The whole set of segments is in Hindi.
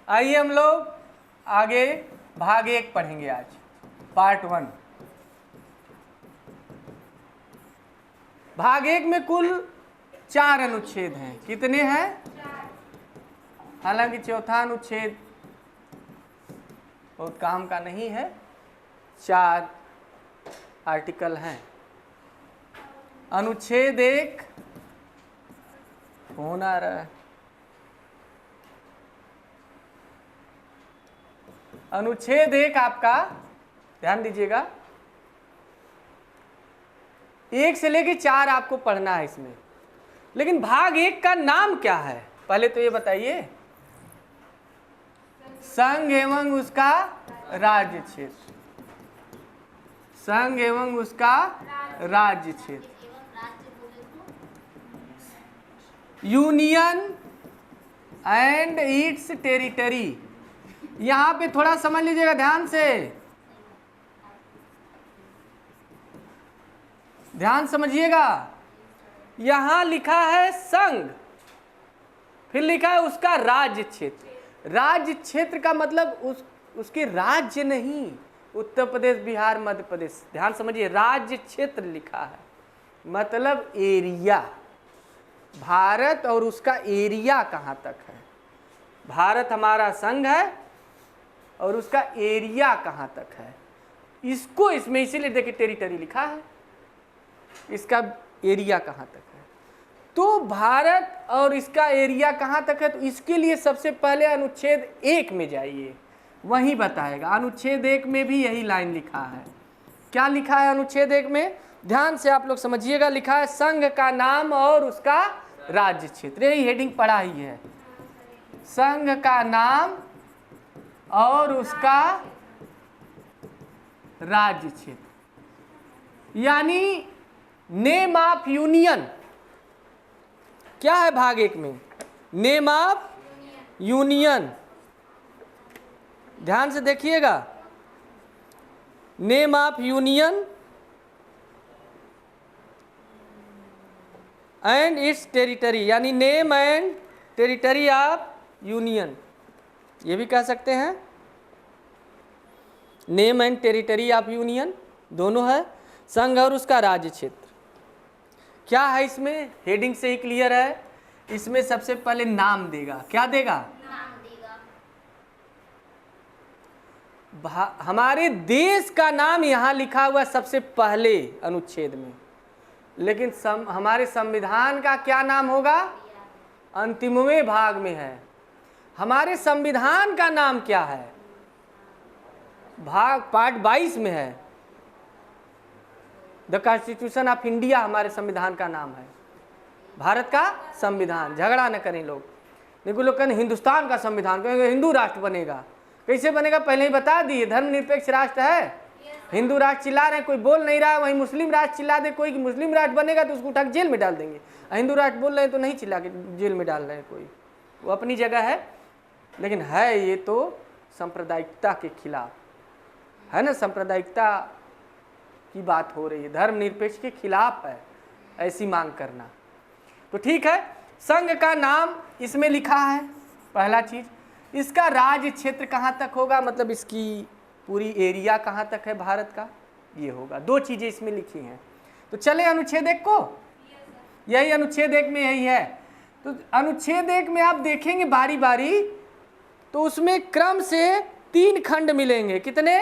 आइए हम लोग आगे भाग 1 पढ़ेंगे आज, पार्ट 1। भाग 1 में कुल 4 अनुच्छेद हैं। कितने हैं? हालांकि चौथा अनुच्छेद बहुत काम का नहीं है, 4 आर्टिकल हैं। अनुच्छेद 1 फोन आ रहा है। अनुच्छेद 1 आपका ध्यान दीजिएगा, 1 से लेके 4 आपको पढ़ना है इसमें। लेकिन भाग 1 का नाम क्या है पहले तो ये बताइए। संघ एवं उसका राज्य क्षेत्र। संघ एवं उसका राज्य क्षेत्र, यूनियन एंड इट्स टेरिटरी। यहां पे थोड़ा समझ लीजिएगा ध्यान से, ध्यान समझिएगा। यहां लिखा है संघ, फिर लिखा है उसका राज्य क्षेत्र। राज्य क्षेत्र का मतलब उसके राज्य नहीं, उत्तर प्रदेश, बिहार, मध्य प्रदेश। ध्यान समझिए, राज्य क्षेत्र लिखा है मतलब एरिया। भारत और उसका एरिया कहाँ तक है। भारत हमारा संघ है और उसका एरिया कहाँ तक है, इसको इसमें इसीलिए देखिए टेरिटरी लिखा है, इसका एरिया कहाँ तक है। तो भारत और इसका एरिया कहाँ तक है, तो इसके लिए सबसे पहले अनुच्छेद 1 में जाइए, वहीं बताएगा। अनुच्छेद 1 में भी यही लाइन लिखा है। क्या लिखा है अनुच्छेद 1 में? ध्यान से आप लोग समझिएगा। लिखा है संघ का नाम और उसका राज्य क्षेत्र। यही हेडिंग पढ़ा ही है, संघ का नाम और उसका राज्य क्षेत्र, यानी नेम ऑफ यूनियन। क्या है भाग 1 में? Name of union. ध्यान से देखिएगा, name of union and its territory, यानी name and territory of union, ये भी कह सकते हैं। Name and territory of union दोनों है, संघ और उसका राज्य क्षेत्र। क्या है इसमें? हेडिंग से ही क्लियर है। इसमें सबसे पहले नाम देगा। क्या देगा? नाम देगा। हमारे देश का नाम यहां लिखा हुआ सबसे पहले अनुच्छेद में, लेकिन हमारे संविधान का क्या नाम होगा? अंतिमवें भाग में है। हमारे संविधान का नाम क्या है? भाग पार्ट 22 में है। द कॉन्स्टिट्यूशन ऑफ इंडिया हमारे संविधान का नाम है, भारत का संविधान। झगड़ा न करें लोग, देखो लोग कहें हिंदुस्तान का संविधान, कहेंगे हिंदू राष्ट्र बनेगा। कैसे बनेगा पहले ही बता दिए, धर्मनिरपेक्ष राष्ट्र है। हिंदू राष्ट्र चिल्ला रहे हैं, कोई बोल नहीं रहा है, वहीं मुस्लिम राष्ट्र चिल्ला दे कोई, मुस्लिम राष्ट्र बनेगा तो उसको उठा के जेल में डाल देंगे। हिंदू राष्ट्र बोल रहे हैं तो नहीं चिल्ला के जेल में डाल रहे हैं कोई, वो अपनी जगह है। लेकिन है ये तो सांप्रदायिकता के खिलाफ है ना, सांप्रदायिकता की बात हो रही है, धर्मनिरपेक्ष के खिलाफ है ऐसी मांग करना। तो ठीक है, संघ का नाम इसमें लिखा है, पहला चीज। इसका राज्य क्षेत्र कहाँ तक होगा, मतलब इसकी पूरी एरिया कहाँ तक है भारत का, ये होगा। 2 चीजें इसमें लिखी हैं। तो चले अनुच्छेद 1 को, यही अनुच्छेद 1 में यही है। तो अनुच्छेद 1 में आप देखेंगे बारी बारी, तो उसमें क्रम से 3 खंड मिलेंगे। कितने?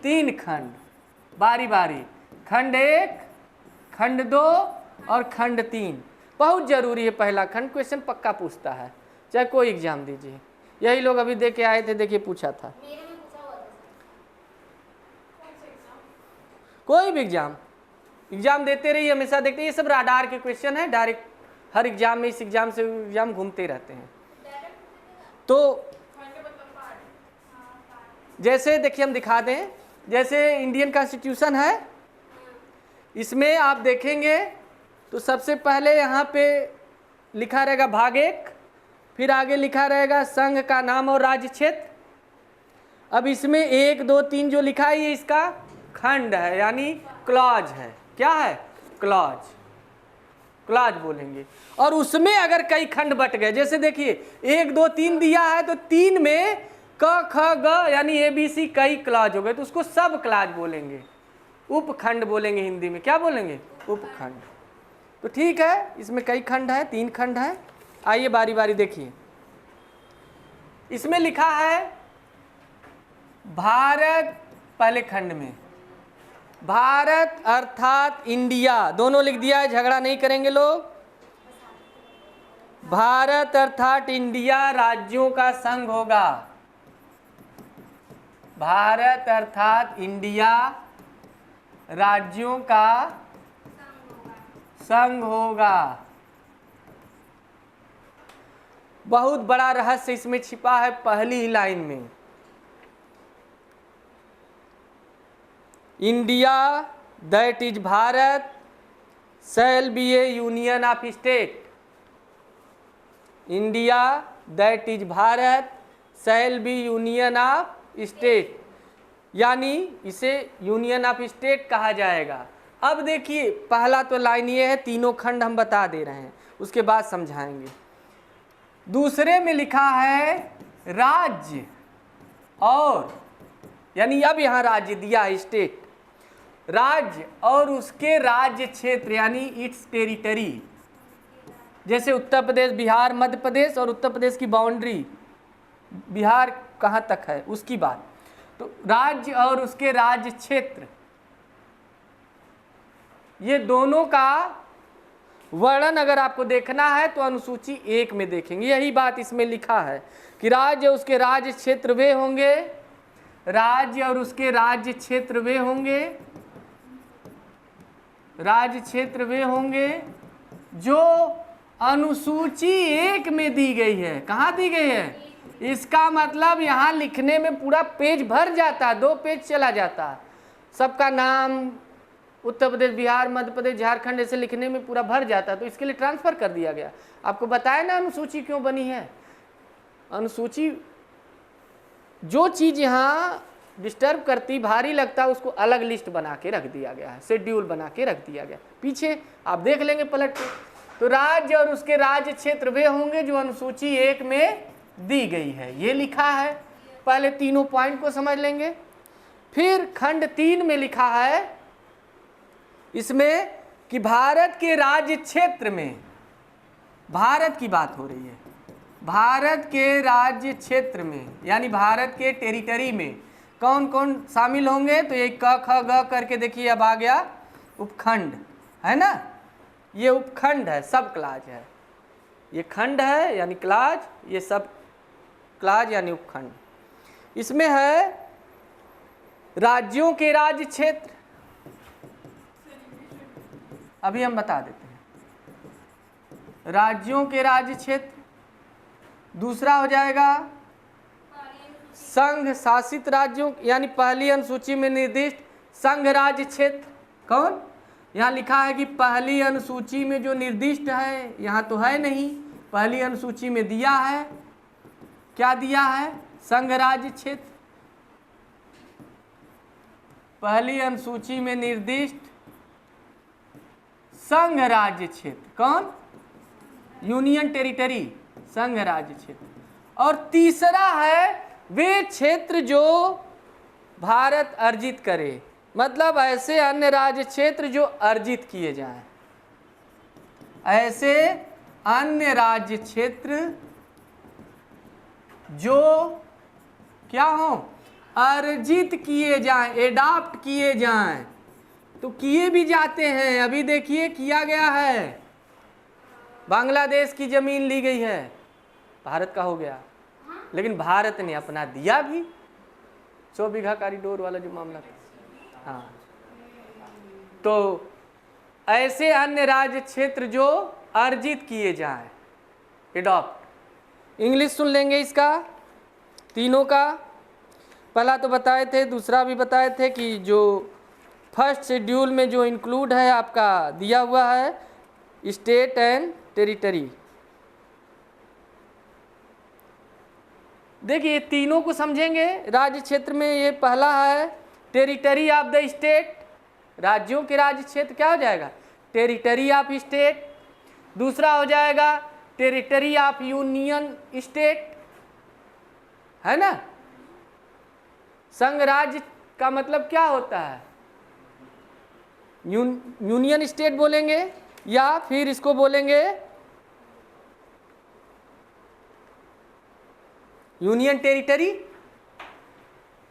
3 खंड, बारी बारी। खंड 1, खंड 2 और खंड 3। बहुत जरूरी है पहला खंड, क्वेश्चन पक्का पूछता है, चाहे कोई एग्जाम दीजिए। यही लोग अभी दे के आए थे, देखिए पूछा था। कोई भी एग्जाम देते रहिए, हमेशा देखते, ये सब राडार के क्वेश्चन है, डायरेक्ट हर एग्जाम में, इस एग्जाम से एग्जाम घूमते रहते हैं। तो जैसे देखिए हम दिखा दें, जैसे इंडियन कॉन्स्टिट्यूशन है, इसमें आप देखेंगे तो सबसे पहले यहाँ पे लिखा रहेगा भाग 1, फिर आगे लिखा रहेगा संघ का नाम और राज्य क्षेत्र। अब इसमें 1, 2, 3 जो लिखा है ये इसका खंड है, यानी क्लॉज है। क्या है? क्लॉज। क्लॉज बोलेंगे। और उसमें अगर कई खंड बट गए, जैसे देखिए 1 2 3 दिया है तो 3 में क ख ग यानी ABC कई क्लॉज हो गए तो उसको सब क्लॉज बोलेंगे, उपखंड बोलेंगे हिंदी में। क्या बोलेंगे? उपखंड। तो ठीक है, इसमें कई खंड है, 3 खंड है। आइए बारी बारी देखिए। इसमें लिखा है भारत, पहले खंड में भारत अर्थात इंडिया, दोनों लिख दिया है, झगड़ा नहीं करेंगे लोग। भारत अर्थात इंडिया राज्यों का संघ होगा। भारत अर्थात इंडिया राज्यों का संघ होगा। बहुत बड़ा रहस्य इसमें छिपा है पहली ही लाइन में। India that is Bharat shall be A union of state. India that is Bharat shall be union of state, यानी इसे यूनियन ऑफ स्टेट कहा जाएगा। अब देखिए पहला तो लाइन ये है, तीनों खंड हम बता दे रहे हैं, उसके बाद समझाएंगे। दूसरे में लिखा है राज्य और, यानी अब यहाँ राज्य दिया है स्टेट, राज्य और उसके राज्य क्षेत्र यानी इट्स टेरिटरी। जैसे उत्तर प्रदेश, बिहार, मध्य प्रदेश और उत्तर प्रदेश की बाउंड्री, बिहार कहाँ तक है उसकी बात। तो राज्य और उसके राज्य क्षेत्र, ये दोनों का वर्णन अगर आपको देखना है तो अनुसूची 1 में देखेंगे। यही बात इसमें लिखा है कि राज्य और उसके राज्य क्षेत्र वे होंगे, राज्य और उसके राज्य क्षेत्र वे होंगे, राज्य क्षेत्र वे होंगे जो अनुसूची 1 में दी गई है। कहाँ दी गई है? इसका मतलब यहाँ लिखने में पूरा पेज भर जाता, 2 पेज चला जाता, सबका नाम उत्तर प्रदेश, बिहार, मध्य प्रदेश, झारखंड ऐसे लिखने में पूरा भर जाता। तो इसके लिए ट्रांसफर कर दिया गया। आपको बताया ना अनुसूची क्यों बनी है। अनुसूची जो चीज़ यहाँ डिस्टर्ब करती, भारी लगता, उसको अलग लिस्ट बना के रख दिया गया है, शेड्यूल बना के रख दिया गया। पीछे आप देख लेंगे पलट के। तो राज्य और उसके राज्य क्षेत्र वे होंगे जो अनुसूची 1 में दी गई है, ये लिखा है। पहले तीनों पॉइंट को समझ लेंगे। फिर खंड 3 में लिखा है इसमें कि भारत के राज्य क्षेत्र में, भारत की बात हो रही है, भारत के राज्य क्षेत्र में यानी भारत के टेरिटरी में कौन कौन शामिल होंगे। तो ये क ख ग करके देखिए अब आ गया उपखंड, है ना। ये उपखंड है, सब क्लाज है। ये खंड है यानी क्लाज, ये सब क्लाज यानी उपखंड। इसमें है राज्यों के राज्य क्षेत्र, अभी हम बता देते हैं। राज्यों के राज्य क्षेत्र। दूसरा हो जाएगा संघ शासित राज्यों, यानी पहली अनुसूची में निर्दिष्ट संघ राज्य क्षेत्र। कौन? यहाँ लिखा है कि पहली अनुसूची में जो निर्दिष्ट है, यहाँ तो है नहीं, पहली अनुसूची में दिया है। क्या दिया है? संघ राज्य क्षेत्र। पहली अनुसूची में निर्दिष्ट संघ राज्य क्षेत्र। कौन? यूनियन टेरिटरी, संघ राज्य क्षेत्र। और तीसरा है वे क्षेत्र जो भारत अर्जित करे, मतलब ऐसे अन्य राज्य क्षेत्र जो अर्जित किए जाएं, ऐसे अन्य राज्य क्षेत्र जो क्या हो, अर्जित किए जाएं, एडॉप्ट किए जाएं। तो किए भी जाते हैं। अभी देखिए किया गया है, बांग्लादेश की जमीन ली गई है, भारत का हो गया, लेकिन भारत ने अपना दिया भी। 100 बीघा कॉरिडोर वाला जो मामला था। हाँ, तो ऐसे अन्य राज्य क्षेत्र जो अर्जित किए जाएं, एडॉप्ट। इंग्लिश सुन लेंगे इसका, तीनों का। पहला तो बताए थे, दूसरा भी बताए थे कि जो फर्स्ट शेड्यूल में जो इंक्लूड है आपका दिया हुआ है, स्टेट एंड टेरिटरी। देखिए तीनों को समझेंगे। राज्य क्षेत्र में ये पहला है टेरिटरी ऑफ द स्टेट, राज्यों के राज्य क्षेत्र क्या हो जाएगा? Territory of state. दूसरा हो जाएगा टेरिटरी ऑफ यूनियन स्टेट, है ना। संघ राज्य का मतलब क्या होता है, यूनियन स्टेट बोलेंगे या फिर इसको बोलेंगे यूनियन टेरिटरी।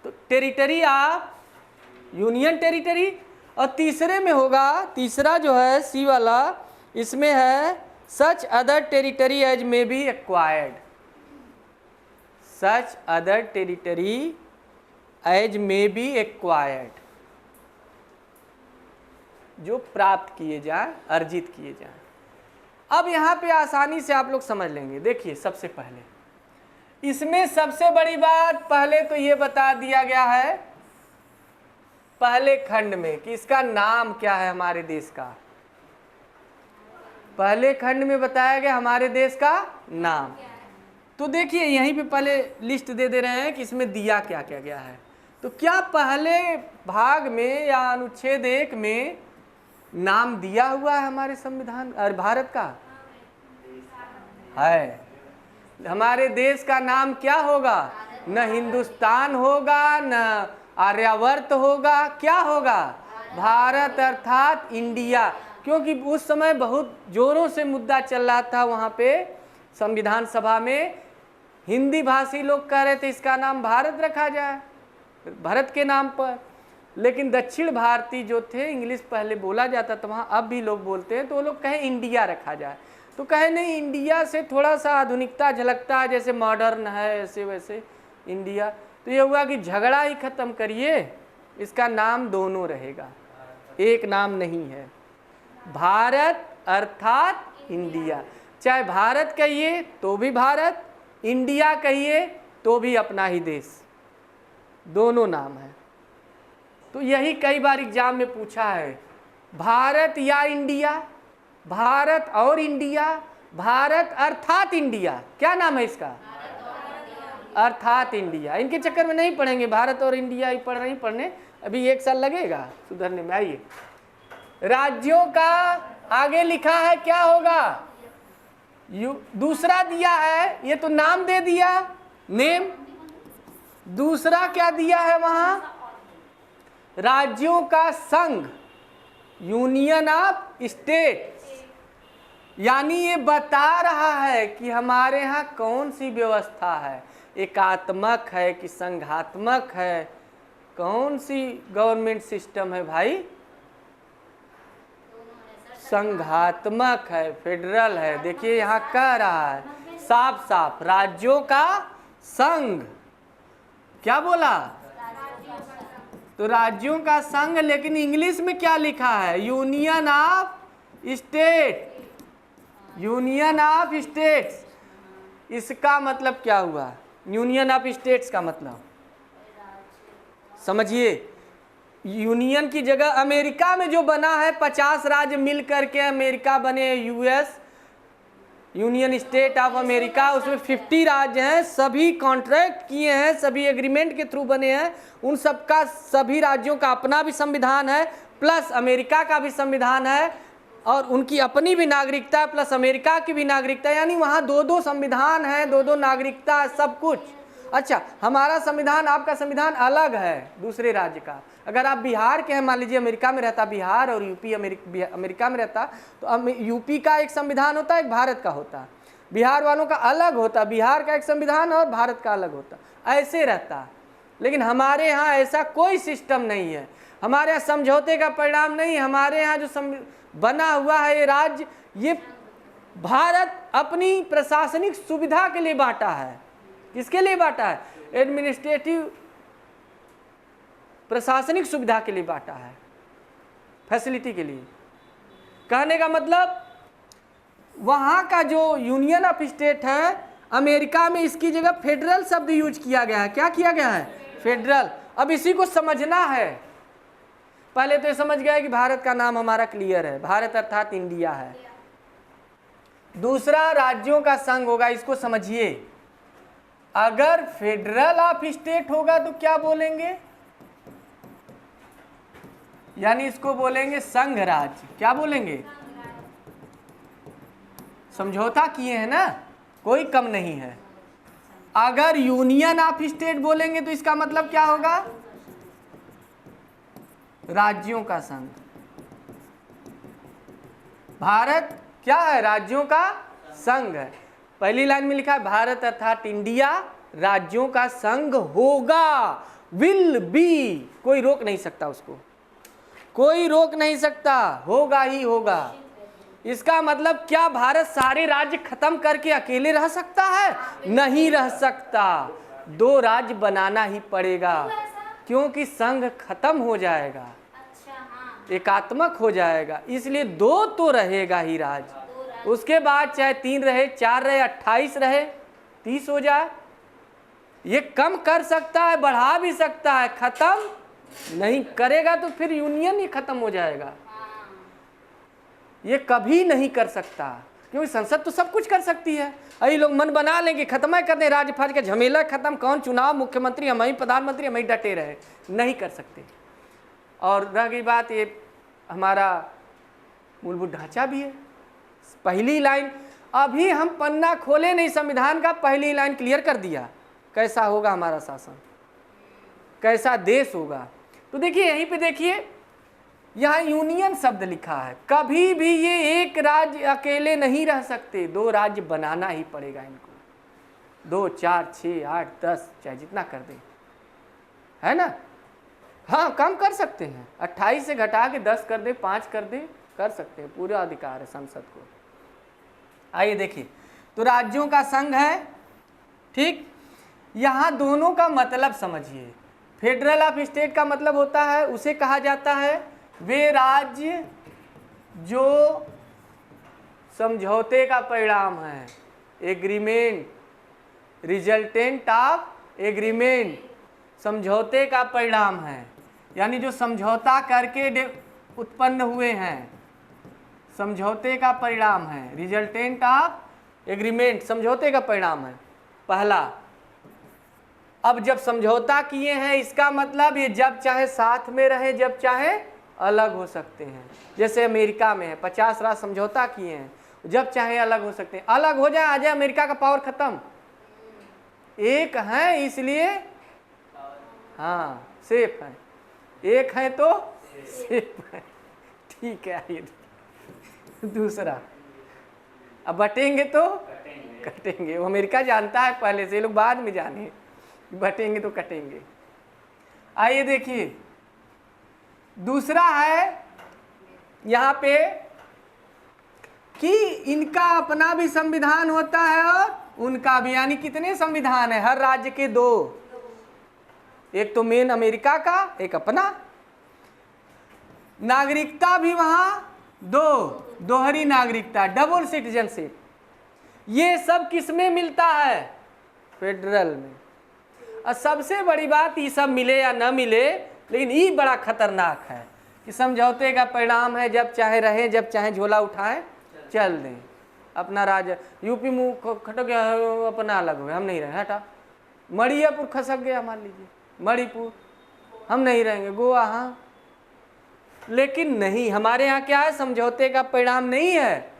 तो टेरिटरी ऑफ यूनियन टेरिटरी। और तीसरे में होगा, तीसरा जो है सी वाला, इसमें है such other territory as may be acquired, such other territory as may be acquired, जो प्राप्त किए जाए, अर्जित किए जाए। अब यहाँ पे आसानी से आप लोग समझ लेंगे। देखिए सबसे पहले इसमें सबसे बड़ी बात पहले तो ये बता दिया गया है पहले खंड में कि इसका नाम क्या है हमारे देश का। पहले खंड में बताया गया हमारे देश का नाम। तो देखिए यहीं पे पहले लिस्ट दे दे रहे हैं कि इसमें दिया क्या क्या गया है। तो क्या पहले भाग में या अनुच्छेद 1 में नाम दिया हुआ है हमारे संविधान और भारत का है। हमारे देश का नाम क्या होगा, न हिंदुस्तान होगा न आर्यावर्त होगा, क्या होगा, भारत अर्थात इंडिया। क्योंकि उस समय बहुत जोरों से मुद्दा चल रहा था वहाँ पे संविधान सभा में, हिंदी भाषी लोग कह रहे थे इसका नाम भारत रखा जाए, भारत के नाम पर। लेकिन दक्षिण भारतीय जो थे, इंग्लिश पहले बोला जाता था वहाँ, अब भी लोग बोलते हैं, तो वो लोग कहे इंडिया रखा जाए। तो कहे नहीं, इंडिया से थोड़ा सा आधुनिकता झलकता है, जैसे मॉडर्न है ऐसे वैसे इंडिया। तो ये हुआ कि झगड़ा ही खत्म करिए, इसका नाम दोनों रहेगा, एक नाम नहीं है। भारत अर्थात इंडिया, चाहे भारत कहिए तो भी भारत, इंडिया कहिए तो भी अपना ही देश, दोनों नाम है। तो यही कई बार एग्जाम में पूछा है, भारत या इंडिया, भारत और इंडिया, भारत अर्थात इंडिया, क्या नाम है इसका, अर्थात इंडिया। इनके चक्कर में नहीं पढ़ेंगे, भारत और इंडिया ही पढ़ रहे हैं, पढ़ने अभी 1 साल लगेगा सुधरने में। आइए, राज्यों का आगे लिखा है क्या होगा, दूसरा दिया है, ये तो नाम दे दिया, नेम। दूसरा क्या दिया है वहां, राज्यों का संघ, यूनियन ऑफ स्टेट। यानी ये बता रहा है कि हमारे यहाँ कौन सी व्यवस्था है, एकात्मक है कि संघात्मक है, कौन सी गवर्नमेंट सिस्टम है भाई, संघात्मक है, फेडरल है। देखिए यहाँ कह रहा है साफ साफ, राज्यों का संघ, क्या बोला, तो राज्यों का संघ, लेकिन इंग्लिश में क्या लिखा है, union of state, union of states. इसका मतलब क्या हुआ, यूनियन ऑफ स्टेट्स का मतलब समझिए, यूनियन की जगह अमेरिका में जो बना है 50 राज्य मिल करके अमेरिका बने, US, union state of America, उसमें 50 राज्य हैं, सभी कॉन्ट्रैक्ट किए हैं, सभी एग्रीमेंट के थ्रू बने हैं। उन सबका, सभी राज्यों का अपना भी संविधान है, प्लस अमेरिका का भी संविधान है, और उनकी अपनी भी नागरिकता प्लस अमेरिका की भी नागरिकता, यानी वहाँ 2-2 संविधान है, 2-2 नागरिकता, सब कुछ। अच्छा, हमारा संविधान आपका संविधान अलग है दूसरे राज्य का। अगर आप बिहार के हैं, मान लीजिए अमेरिका में रहता बिहार और यूपी अमेरिका में रहता, तो यूपी का एक संविधान होता है, एक भारत का होता, बिहार वालों का अलग होता, बिहार का एक संविधान और भारत का अलग होता, ऐसे रहता। लेकिन हमारे यहाँ ऐसा कोई सिस्टम नहीं है, हमारे यहाँ समझौते का परिणाम नहीं। हमारे यहाँ जो बना हुआ है ये राज्य, ये भारत अपनी प्रशासनिक सुविधा के लिए बांटा है। किसके लिए बांटा है, एडमिनिस्ट्रेटिव, प्रशासनिक सुविधा के लिए बांटा है, फैसिलिटी के लिए। कहने का मतलब वहाँ का जो यूनियन ऑफ स्टेट है, अमेरिका में इसकी जगह फेडरल शब्द यूज किया गया है। क्या किया गया है, फेडरल। अब इसी को समझना है। पहले तो ये समझ गया कि भारत का नाम हमारा क्लियर है, भारत अर्थात इंडिया है। दूसरा राज्यों का संघ होगा, इसको समझिए। अगर फेडरल ऑफ स्टेट होगा तो क्या बोलेंगे, यानी इसको बोलेंगे संघ राज्य। क्या बोलेंगे, समझौता किए हैं ना, कोई कम नहीं है। अगर यूनियन ऑफ स्टेट बोलेंगे तो इसका मतलब क्या होगा? राज्यों का संघ। भारत क्या है? राज्यों का संघ है। पहली लाइन में लिखा है भारत अर्थात इंडिया राज्यों का संघ होगा, विल बी, कोई रोक नहीं सकता उसको, कोई रोक नहीं सकता, होगा ही होगा। इसका मतलब क्या भारत सारे राज्य खत्म करके अकेले रह सकता है? नहीं रह सकता, 2 राज्य बनाना ही पड़ेगा, क्योंकि संघ खत्म हो जाएगा, एकात्मक हो जाएगा, इसलिए 2 तो रहेगा ही राज्य। उसके बाद चाहे 3 रहे, 4 रहे, 28 रहे, 30 हो जाए। ये कम कर सकता है, बढ़ा भी सकता है, खत्म नहीं करेगा तो फिर यूनियन ही खत्म हो जाएगा। ये कभी नहीं कर सकता, क्योंकि संसद तो सब कुछ कर सकती है। अभी लोग मन बना लेंगे खत्म कर दें, राज्य फाज का झमेला खत्म, कौन चुनाव, मुख्यमंत्री हम ही, प्रधानमंत्री हम ही डटे रहे, नहीं कर सकते। और रह गई बात, ये हमारा मूलभूत ढांचा भी है। पहली लाइन, अभी हम पन्ना खोले नहीं संविधान का, पहली लाइन क्लियर कर दिया कैसा होगा हमारा शासन, कैसा देश होगा। तो देखिए यहीं पे देखिए, यहाँ यूनियन शब्द लिखा है, कभी भी ये एक राज्य अकेले नहीं रह सकते, 2 राज्य बनाना ही पड़ेगा इनको, 2, 4, 6, 8, 10 चाहे जितना कर दे, है ना। हाँ कम कर सकते हैं, 28 से घटा के 10 कर दे, 5 कर दे, कर सकते हैं, पूरा अधिकार है संसद को। आइए देखिए, तो राज्यों का संघ है, ठीक। यहाँ दोनों का मतलब समझिए। फेडरल ऑफ स्टेट का मतलब होता है, उसे कहा जाता है वे राज्य जो समझौते का परिणाम है, एग्रीमेंट, रिजल्टेंट ऑफ एग्रीमेंट, समझौते का परिणाम है, यानी जो समझौता करके उत्पन्न हुए हैं, समझौते का परिणाम है, रिजल्टेंट ऑफ एग्रीमेंट, समझौते का परिणाम है पहला। अब जब समझौता किए हैं, इसका मतलब ये जब चाहे साथ में रहे, जब चाहे अलग हो सकते हैं। जैसे अमेरिका में है, 50 राज्य समझौता किए हैं, जब चाहे अलग हो सकते हैं, अलग हो जाए आ जाए अमेरिका का पावर खत्म, एक है इसलिए हाँ सेफ है, एक है तो सेफ है, ठीक है। ये दूसरा, अब बटेंगे तो कटेंगे, वो अमेरिका जानता है पहले से, ये लोग बाद में जाने, बटेंगे तो कटेंगे। आइए देखिए, दूसरा है यहाँ पे कि इनका अपना भी संविधान होता है और उनका भी, यानी कितने संविधान है हर राज्य के? 2, एक तो मेन अमेरिका का, एक अपना। नागरिकता भी वहाँ 2, दोहरी नागरिकता, डबल सिटीजनशिप। ये सब किस में मिलता है? फेडरल में। और सबसे बड़ी बात, ये सब मिले या न मिले, लेकिन ये बड़ा खतरनाक है कि समझौते का परिणाम है जब चाहे रहें, जब चाहे झोला उठाएं चल दें, अपना राज्य। यूपी मुँह खटक गया, अपना अलग हो गया, हम नहीं रहे, हटा। मणिपुर खसक गया, मान लीजिए मणिपुर, हम नहीं रहेंगे, गोवा हाँ, लेकिन नहीं, हमारे यहाँ क्या है, समझौते का परिणाम नहीं है।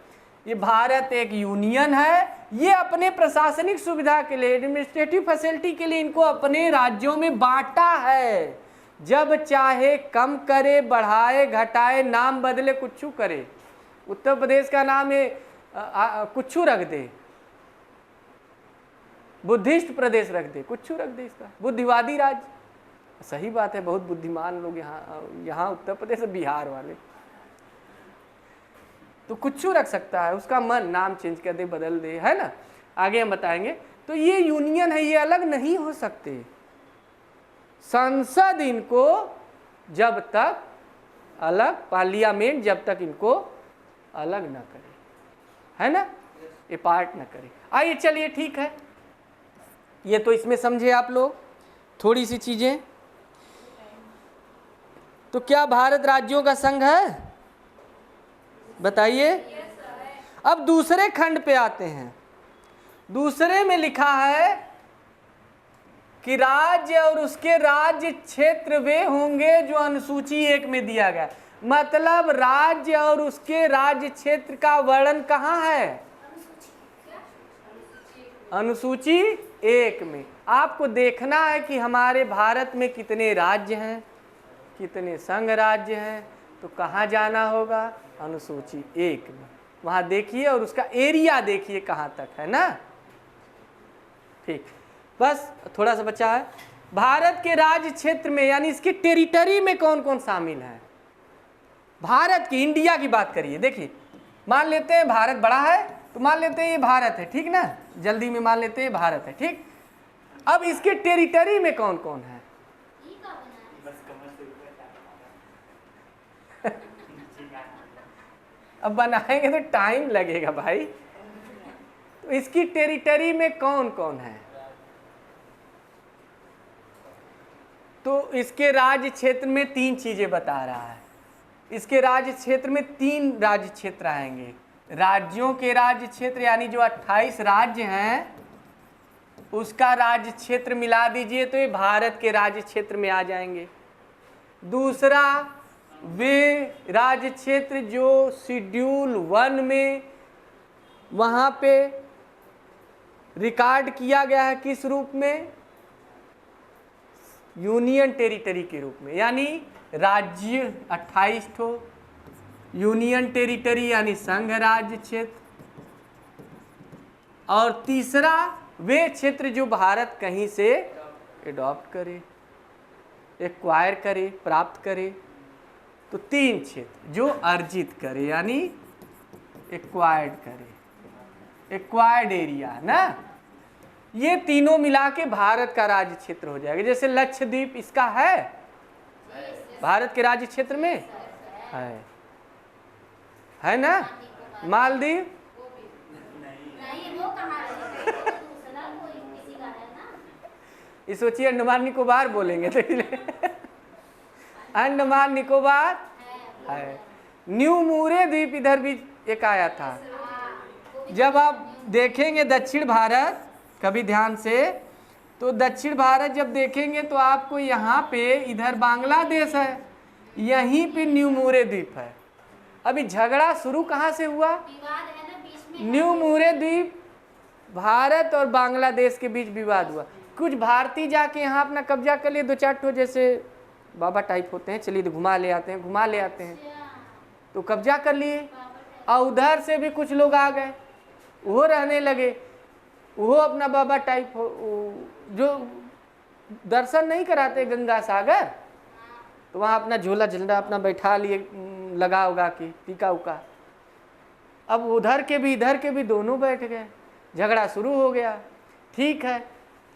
ये भारत एक यूनियन है, ये अपने प्रशासनिक सुविधा के लिए, एडमिनिस्ट्रेटिव फैसिलिटी के लिए इनको अपने राज्यों में बांटा है। जब चाहे कम करे, बढ़ाए, घटाए, नाम बदले, कुछ करे। उत्तर प्रदेश का नाम है कुछ रख दे, बुद्धिस्ट प्रदेश रख दे, कुछ रख दे, इसका बुद्धिवादी राज्य। सही बात है, बहुत बुद्धिमान लोग यहाँ उत्तर प्रदेश, बिहार वाले, तो कुछ रख सकता है, उसका मन, नाम चेंज कर दे, बदल दे, है ना। आगे हम बताएंगे। तो ये यूनियन है, ये अलग नहीं हो सकते। संसद इनको जब तक अलग, पार्लियामेंट जब तक इनको अलग न करे, है ना, ये पार्ट न करे। आइए चलिए ठीक है, ये तो इसमें समझे आप लोग थोड़ी सी चीजें। तो क्या भारत राज्यों का संघ है? बताइए। अब दूसरे खंड पे आते हैं। दूसरे में लिखा है कि राज्य और उसके राज्य क्षेत्र वे होंगे जो अनुसूची 1 में दिया गया। मतलब राज्य और उसके राज्य क्षेत्र का वर्णन कहाँ है? अनुसूची 1 में आपको देखना है कि हमारे भारत में कितने राज्य हैं, कितने संघ राज्य हैं। तो कहाँ जाना होगा? अनुसूची 1 में। वहाँ देखिए और उसका एरिया देखिए कहाँ तक है ना। ठीक, बस थोड़ा सा बचा है। भारत के राज्य क्षेत्र में यानी इसकी टेरिटरी में कौन कौन शामिल है? भारत की, इंडिया की बात करिए। देखिए, मान लेते हैं भारत बड़ा है तो मान लेते हैं ये भारत है, ठीक ना, जल्दी में मान लेते हैं भारत है, ठीक। अब इसके टेरिटरी में कौन कौन है? अब बनाएंगे तो टाइम लगेगा भाई। तो इसकी टेरिटरी में कौन कौन है? तो इसके राज्य क्षेत्र में 3 चीजें बता रहा है। इसके राज्य क्षेत्र में 3 राज्य क्षेत्र आएंगे। राज्यों के राज्य क्षेत्र यानी जो 28 राज्य हैं उसका राज्य क्षेत्र मिला दीजिए तो ये भारत के राज्य क्षेत्र में आ जाएंगे। दूसरा, वे राज्य क्षेत्र जो शेड्यूल 1 में वहाँ पे रिकॉर्ड किया गया है, किस रूप में? यूनियन टेरिटरी के रूप में, यानी राज्य 28 ठो, यूनियन टेरिटरी यानी संघ राज्य क्षेत्र, और तीसरा वे क्षेत्र जो भारत कहीं से एडॉप्ट करे, एक्वायर करे, प्राप्त करे। तो 3 क्षेत्र जो अर्जित करे यानी एक्वायर्ड करे, एक्वायर्ड एरिया ना, ये तीनों मिला के भारत का राज्य क्षेत्र हो जाएगा। जैसे लक्षद्वीप इसका है, भारत के राज्य क्षेत्र में है ना। मालदीव इस सोचिए अंडमान निकोबार बोलेंगे तो अंडमान निकोबार है। न्यू मूरे द्वीप इधर भी एक आया था। जब आप देखेंगे दक्षिण भारत कभी ध्यान से, तो दक्षिण भारत जब देखेंगे तो आपको यहाँ पे इधर बांग्लादेश है, यहीं पे न्यू मूरे द्वीप है। अभी झगड़ा शुरू कहाँ से हुआ? न्यू मूरे द्वीप भारत और बांग्लादेश के बीच विवाद हुआ। कुछ भारतीय जाके यहाँ अपना कब्जा कर लिए, 2-4 ठो जैसे बाबा टाइप होते हैं, चलिए घुमा ले आते हैं, तो कब्जा कर लिए। और उधर से भी कुछ लोग आ गए, वो रहने लगे, वो अपना बाबा टाइप जो दर्शन नहीं कराते गंगा सागर, तो वहाँ अपना झोला झंडा अपना बैठा लिए, लगा उगा के टीका उका। अब उधर के भी इधर के भी दोनों बैठ गए, झगड़ा शुरू हो गया। ठीक है,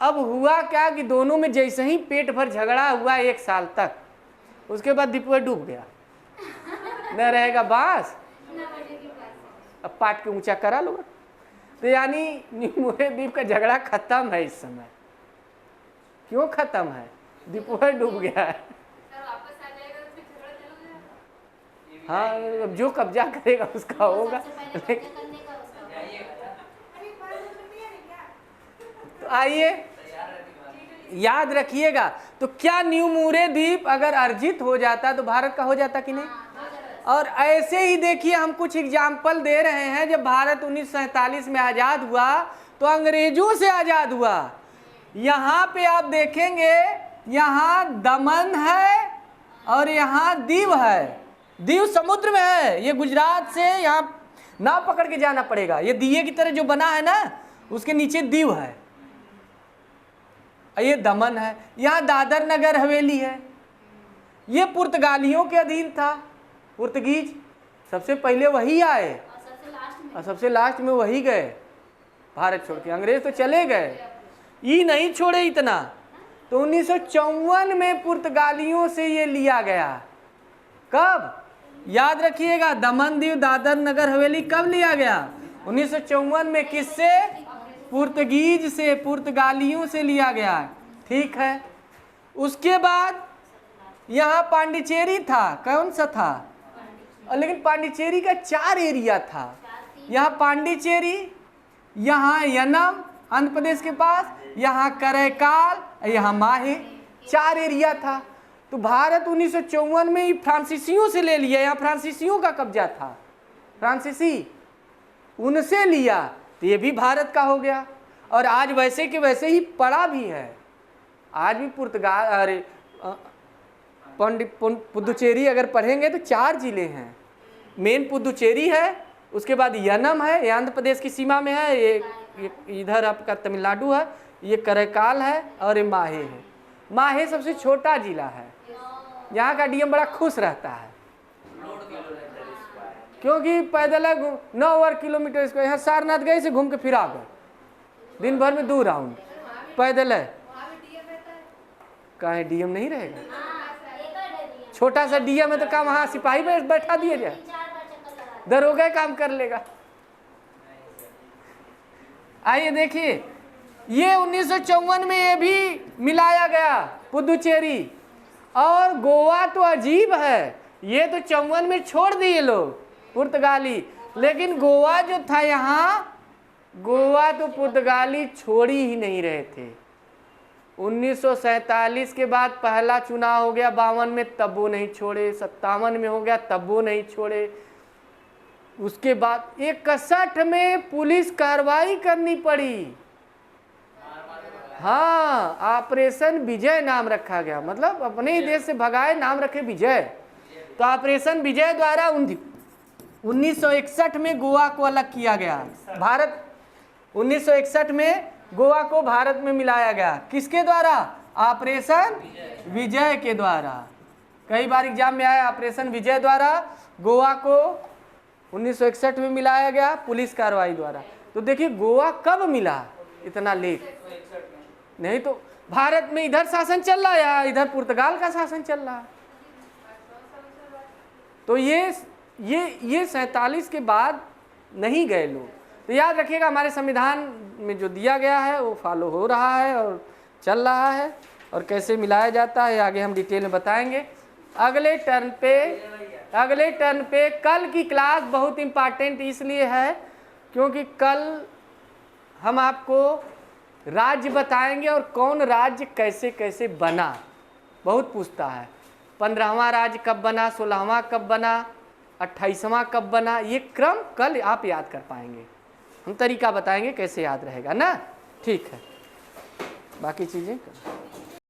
अब हुआ क्या कि दोनों में जैसे ही पेट भर झगड़ा हुआ 1 साल तक, उसके बाद दीपुआ डूब गया, न रहेगा बांस, अब पाट के ऊंचा करा लो। तो यानी न्यू मूरे द्वीप का झगड़ा खत्म है इस समय। क्यों खत्म है? दीपुआ डूब गया है। हाँ, अब जो कब्जा करेगा उसका होगा। तो आइए याद रखिएगा, तो क्या न्यू मूरे द्वीप अगर अर्जित हो जाता तो भारत का हो जाता कि नहीं? और ऐसे ही देखिए, हम कुछ एग्जाम्पल दे रहे हैं। जब भारत 1947 में आज़ाद हुआ तो अंग्रेजों से आज़ाद हुआ। यहाँ पे आप देखेंगे, यहाँ दमन है और यहाँ दीव है। दीव समुद्र में है, ये गुजरात से यहाँ नाव पकड़ के जाना पड़ेगा। ये दिए की तरह जो बना है ना, उसके नीचे दीव है, ये दमन है। यहाँ दादर नगर हवेली है, ये पुर्तगालियों के अधीन था। पुर्तगीज सबसे पहले वही आए और सबसे लास्ट में वही गए भारत छोड़ के। अंग्रेज तो चले गए, ये नहीं छोड़े इतना। तो 1954 में पुर्तगालियों से ये लिया गया। कब? याद रखिएगा, दमन दीव दादर नगर हवेली कब लिया गया? 1954 में। किससे? पुर्तगीज से, पुर्तगालियों से लिया गया। ठीक है, उसके बाद यहाँ पांडिचेरी था। कौन सा था? लेकिन पांडिचेरी का 4 एरिया था। यहाँ पांडिचेरी, यहाँ यनम आंध्र प्रदेश के पास, यहाँ करैकाल, यहाँ माहे, 4 एरिया था। तो भारत 1954 में ही फ्रांसीसियों से ले लिया। यहाँ फ्रांसीसियों का कब्जा था, फ्रांसीसी उनसे लिया, तो ये भी भारत का हो गया। और आज वैसे के वैसे ही पड़ा भी है। आज भी पुर्तगाल, अरे पुदुचेरी अगर पढ़ेंगे तो 4 जिले हैं। मेन पुदुचेरी है, उसके बाद यनम है, ये आंध्र प्रदेश की सीमा में है, ये इधर आपका तमिलनाडु है, ये करैकाल है और ये माहे है। माहे सबसे छोटा जिला है। यहाँ का डीएम बड़ा खुश रहता है क्योंकि पैदल है 9 किलोमीटर इसको, यहाँ सारनाथ गए से घूम के फिर आ गए, दिन भर में 2 राउंड पैदल है। कहाँ डीएम नहीं रहेगा? छोटा सा डीएम है तो काम वहाँ सिपाही बैठा दिए जाए, दरोगा काम कर लेगा। आइए देखिए, ये 1954 में ये भी मिलाया गया पुदुचेरी। और गोवा तो अजीब है, ये तो 54 में छोड़ दिए लोग पुर्तगाली, लेकिन गोवा जो था यहाँ, गोवा तो पुर्तगाली छोड़ी ही नहीं रहे थे। 1947 के बाद पहला चुनाव हो गया 52 में, तब वो नहीं छोड़े। 57 में हो गया, तब वो नहीं छोड़े। उसके बाद 61 में पुलिस कार्रवाई करनी पड़ी। हाँ, ऑपरेशन विजय नाम रखा गया, मतलब अपने ही देश से भगाए, नाम रखे विजय। तो ऑपरेशन विजय द्वारा 1961 में गोवा को अलग किया गया। भारत 1961 में गोवा को भारत में मिलाया गया। किसके द्वारा? ऑपरेशन विजय के द्वारा। कई बार एग्जाम में आया, ऑपरेशन विजय द्वारा गोवा को 1961 में मिलाया गया पुलिस कार्रवाई द्वारा। तो देखिए गोवा कब मिला इतना लेट, नहीं तो भारत में इधर शासन चल रहा है या इधर पुर्तगाल का शासन चल रहा है। तो ये 47 के बाद नहीं गए लोग। तो याद रखिएगा, हमारे संविधान में जो दिया गया है वो फॉलो हो रहा है और चल रहा है, और कैसे मिलाया जाता है आगे हम डिटेल में बताएंगे अगले टर्न पे। कल की क्लास बहुत इम्पॉर्टेंट इसलिए है क्योंकि कल हम आपको राज्य बताएंगे और कौन राज्य कैसे कैसे बना, बहुत पूछता है। 15वां राज्य कब बना, 16वां कब बना, 28वां कब बना, ये क्रम कल आप याद कर पाएंगे। हम तरीका बताएंगे कैसे याद रहेगा ना, ठीक है। बाकी चीज़ें